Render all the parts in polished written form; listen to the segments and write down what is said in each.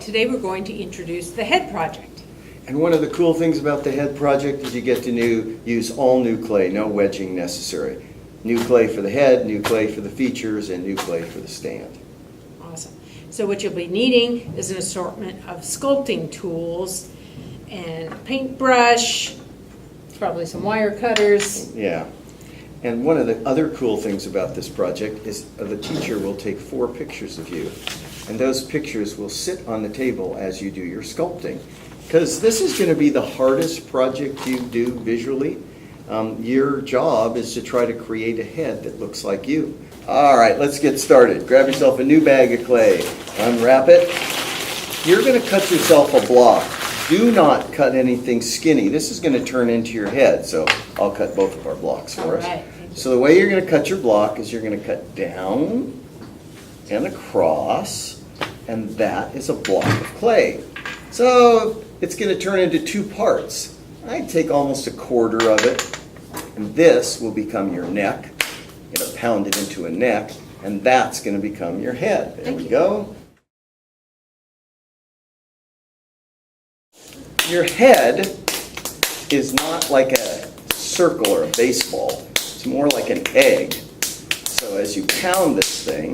today we're going to introduce the head project. And one of the cool things about the head project is you get to use all new clay, no wedging necessary. New clay for the head, new clay for the features, and new clay for the stand. Awesome. So what you'll be needing is an assortment of sculpting tools and a paintbrush, probably some wire cutters. Yeah. And one of the other cool things about this project is the teacher will take 4 pictures of you. And those pictures will sit on the table as you do your sculpting. Because this is going to be the hardest project you do visually. Your job is to try to create a head that looks like you. All right, let's get started. Grab yourself a new bag of clay. Unwrap it. You're going to cut yourself a block. Do not cut anything skinny. This is going to turn into your head, so I'll cut both of our blocks for us. All right. So the way you're going to cut your block is you're going to cut down and across, and that is a block of clay. So it's going to turn into 2 parts. I take almost 1/4 of it, and this will become your neck. You're going to pound it into a neck, and that's going to become your head. There we go. Your head is not like a circle or a baseball. It's more like an egg. So as you pound this thing,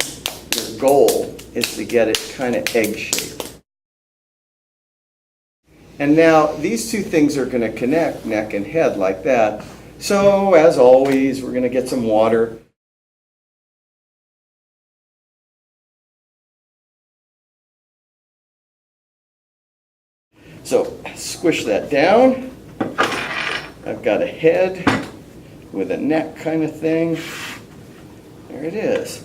your goal is to get it kind of egg-shaped. And now these 2 things are going to connect, neck and head, like that. So as always, we're going to get some water. So squish that down. I've got a head with a neck kind of thing. There it is.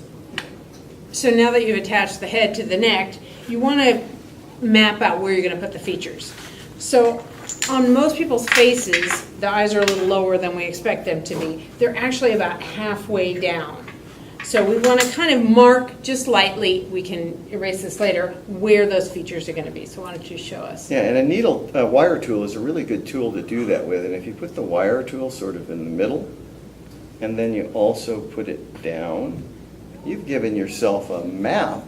So now that you've attached the head to the neck, you want to map out where you're going to put the features. So on most people's faces, the eyes are a little lower than we expect them to be. They're actually about halfway down. So we want to kind of mark just lightly, we can erase this later, where those features are going to be. So why don't you show us? Yeah, and a wire tool is a really good tool to do that with. And if you put the wire tool sort of in the middle, and then you also put it down, you've given yourself a map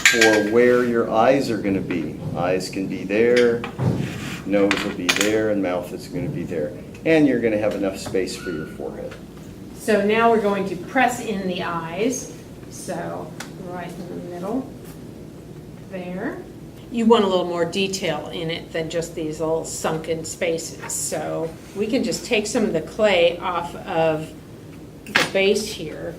for where your eyes are going to be. Eyes can be there, nose will be there, and mouth is going to be there. And you're going to have enough space for your forehead. So now we're going to press in the eyes. So right in the middle, there. You want a little more detail in it than just these little sunken spaces. So we can just take some of the clay off of the base here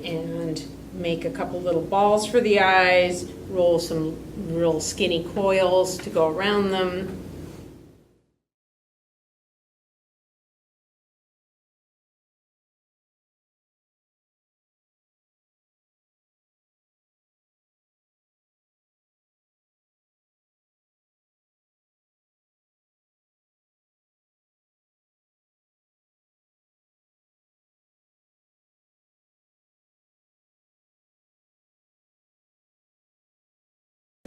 and make a couple little balls for the eyes, roll some real skinny coils to go around them.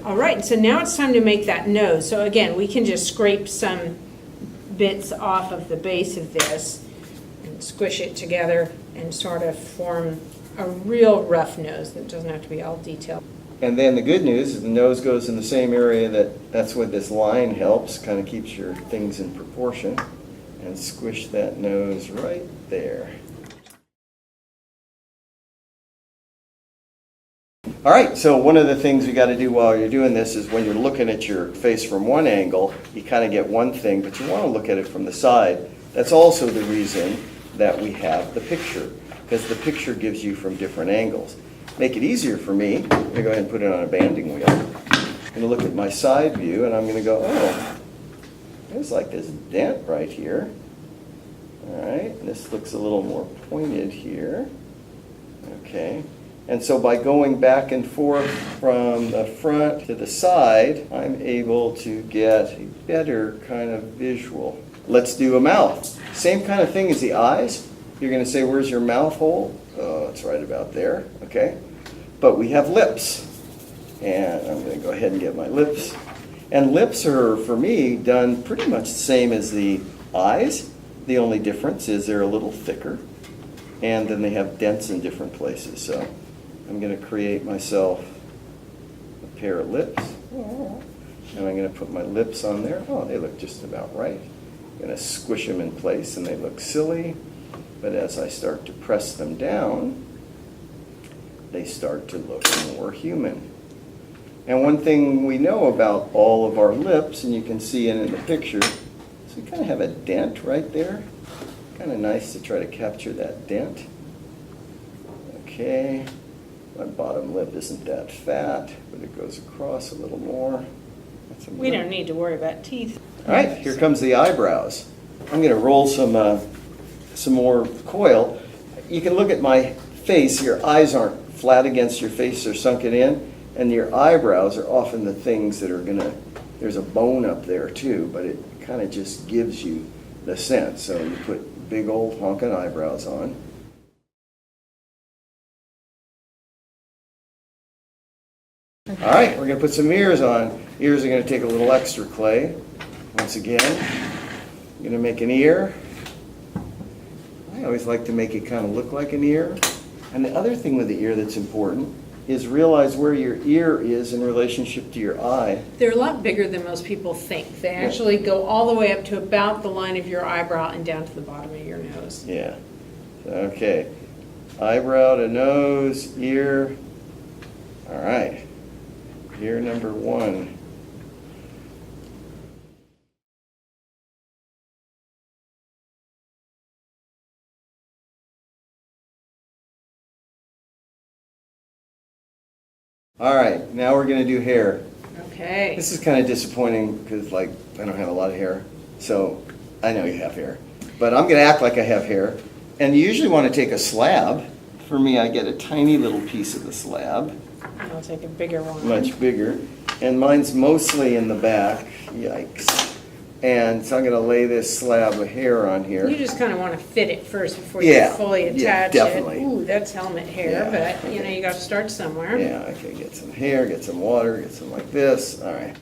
All right, so now it's time to make that nose. So again, we can just scrape some bits off of the base of this and squish it together and sort of form a real rough nose that doesn't have to be all detailed. And then the good news is the nose goes in the same area that's what this line helps, kind of keeps your things in proportion. And squish that nose right there. All right, so one of the things you got to do while you're doing this is when you're looking at your face from one angle, you kind of get one thing, but you want to look at it from the side. That's also the reason that we have the picture, because the picture gives you from different angles. Make it easier for me, I'm going to go ahead and put it on a banding wheel. I'm going to look at my side view, and I'm going to go, oh, there's like this dent right here. All right, and this looks a little more pointed here. Okay. And so by going back and forth from the front to the side, I'm able to get a better kind of visual. Let's do a mouth. Same kind of thing as the eyes. You're going to say, where's your mouth hole? Oh, it's right about there, okay? But we have lips. And I'm going to go ahead and get my lips. And lips are, for me, done pretty much the same as the eyes. The only difference is they're a little thicker. And then they have dents in different places. So I'm going to create myself a pair of lips. And I'm going to put my lips on there. Oh, they look just about right. I'm going to squish them in place and they look silly. But as I start to press them down, they start to look more human. And one thing we know about all of our lips, and you can see it in the picture, is we kind of have a dent right there. Kind of nice to try to capture that dent. Okay, my bottom lip isn't that fat, but it goes across a little more. We don't need to worry about teeth. All right, here comes the eyebrows. I'm going to roll some more coil. You can look at my face. Your eyes aren't flat against your face, they're sunken in, and your eyebrows are often the things that are going to, there's a bone up there too, but it kind of just gives you the sense. So you put big old honking eyebrows on. All right, we're going to put some ears on. Ears are going to take a little extra clay. Once again, I'm going to make an ear. I always like to make it kind of look like an ear. And the other thing with the ear that's important is realize where your ear is in relationship to your eye. They're a lot bigger than most people think. They actually go all the way up to about the line of your eyebrow and down to the bottom of your nose. Yeah. Okay. Eyebrow to nose, ear. All right. Ear number 1. All right, now we're going to do hair. Okay. This is kind of disappointing because, like, I don't have a lot of hair. So I know you have hair. But I'm going to act like I have hair. And you usually want to take a slab. For me, I get a tiny little piece of the slab. I'll take a bigger one. Much bigger. And mine's mostly in the back. Yikes. And so I'm going to lay this slab of hair on here. You just kind of want to fit it first before Yeah, you fully attach yeah, definitely. it. Ooh, that's helmet hair, Yeah, but okay. you know, you got to start somewhere. Yeah, I can get some hair, get some water, get some like this. All right.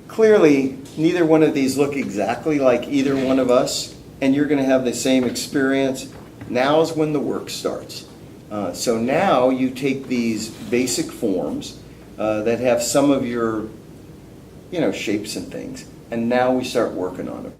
Clearly, neither one of these look exactly like either one of us, and you're going to have the same experience. Now is when the work starts. So now you take these basic forms that have some of your, shapes and things, and now we start working on them.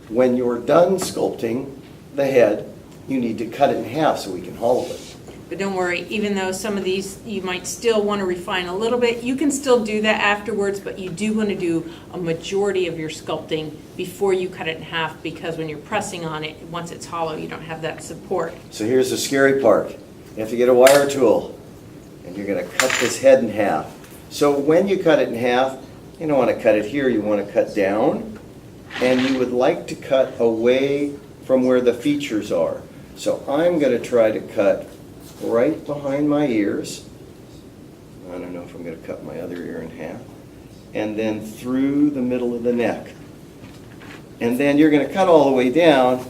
When you're done sculpting the head, you need to cut it in half so we can hollow it. But don't worry, even though some of these you might still want to refine a little bit, you can still do that afterwards, but you do want to do a majority of your sculpting before you cut it in half, because when you're pressing on it, once it's hollow, you don't have that support. So here's the scary part. You have to get a wire tool, and you're going to cut this head in half. So when you cut it in half, you don't want to cut it here, you want to cut down, and you would like to cut away from where the features are. So I'm going to try to cut right behind my ears. I don't know if I'm going to cut my other ear in half. And then through the middle of the neck. And then you're going to cut all the way down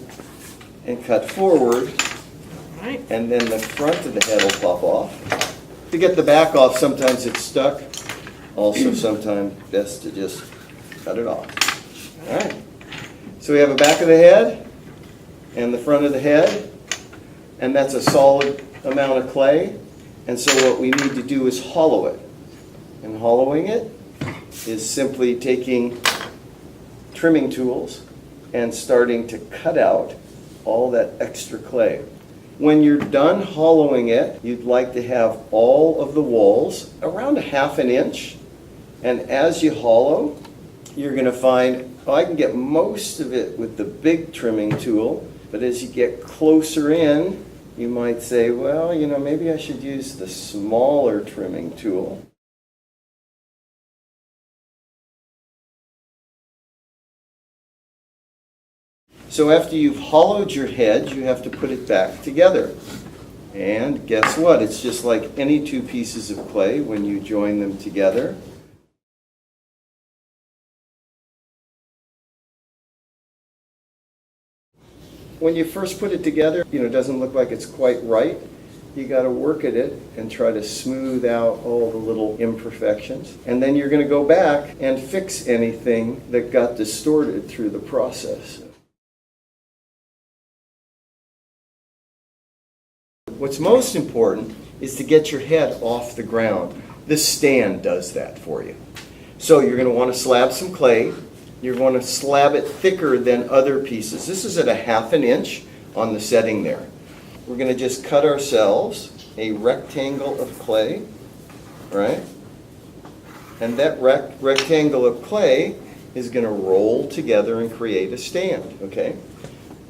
and cut forward. All right. And then the front of the head will pop off. To get the back off, sometimes it's stuck. Also, sometimes best to just cut it off. All right. So we have a back of the head and the front of the head. And that's a solid amount of clay, and so what we need to do is hollow it. And hollowing it is simply taking trimming tools and starting to cut out all that extra clay. When you're done hollowing it, you'd like to have all of the walls around a ½ inch, and as you hollow, you're going to find, I can get most of it with the big trimming tool, but as you get closer in, you might say, well, maybe I should use the smaller trimming tool. So after you've hollowed your head, you have to put it back together. And guess what? It's just like any two pieces of clay when you join them together. When you first put it together, it doesn't look like it's quite right. you got to work at it and try to smooth out all the little imperfections. And then you're going to go back and fix anything that got distorted through the process. What's most important is to get your head off the ground. This stand does that for you. So you're going to want to slab some clay. You're going to slab it thicker than other pieces. This is at 1/2 inch on the setting there. We're going to just cut ourselves a rectangle of clay, right? And that rectangle of clay is going to roll together and create a stand, okay?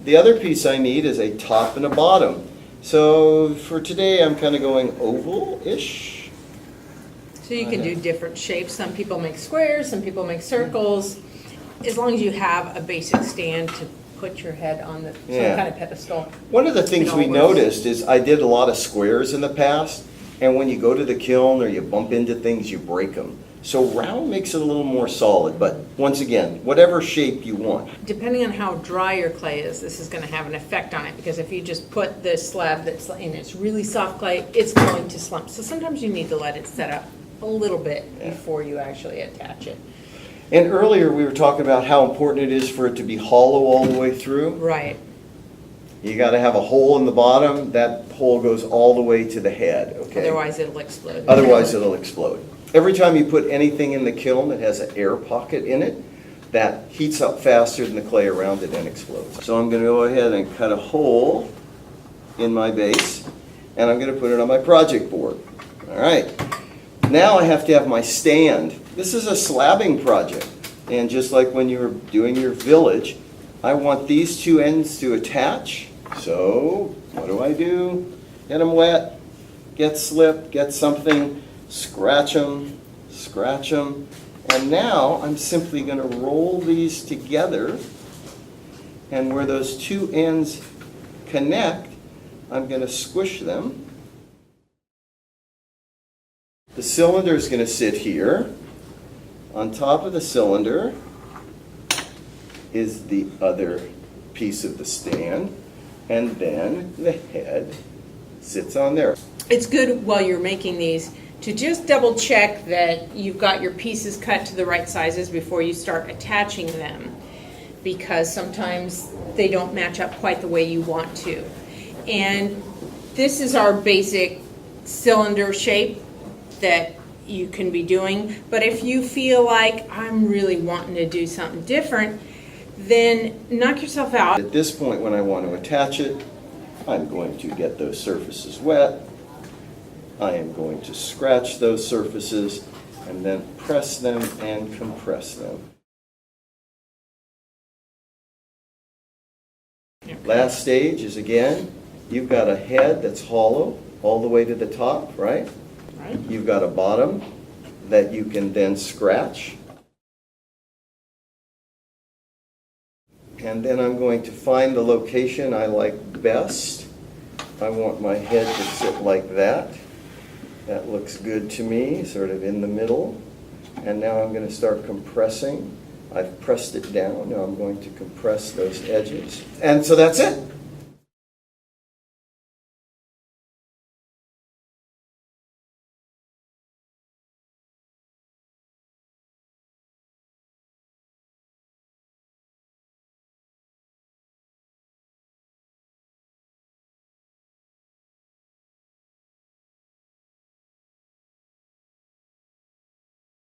The other piece I need is a top and a bottom. So for today, I'm kind of going oval-ish. So you can do different shapes. Some people make squares, some people make circles. As long as you have a basic stand to put your head on some kind of pedestal. One of the things we noticed is I did a lot of squares in the past, and when you go to the kiln or you bump into things, you break them. So round makes it a little more solid, but once again, whatever shape you want. Depending on how dry your clay is, this is going to have an effect on it, because if you just put this slab that's in it's really soft clay, it's going to slump. So sometimes you need to let it set up a little bit before you actually attach it. And earlier we were talking about how important it is for it to be hollow all the way through. Right. You got to have a hole in the bottom. That hole goes all the way to the head, okay? Otherwise it'll explode. Otherwise it'll explode. Every time you put anything in the kiln that has an air pocket in it, that heats up faster than the clay around it and explodes. So I'm going to go ahead and cut a hole in my base, and I'm going to put it on my project board. All right. Now I have to have my stand. This is a slabbing project, and just like when you were doing your village, I want these two ends to attach. So what do? Get them wet, get slip, get something, scratch them, and now I'm simply going to roll these together, and where those two ends connect, I'm going to squish them. The cylinder is going to sit here. On top of the cylinder is the other piece of the stand, and then the head sits on there. It's good while you're making these to just double check that you've got your pieces cut to the right sizes before you start attaching them, because sometimes they don't match up quite the way you want to. And this is our basic cylinder shape that you can be doing, but if you feel like I'm really wanting to do something different, then knock yourself out. At this point, when I want to attach it, I'm going to get those surfaces wet. I am going to scratch those surfaces and then press them and compress them. Okay. Last stage is, again, you've got a head that's hollow all the way to the top, right? Right. You've got a bottom that you can then scratch. And then I'm going to find the location I like best. I want my head to sit like that. That looks good to me, sort of in the middle. And now I'm going to start compressing. I've pressed it down. Now I'm going to compress those edges. And so that's it.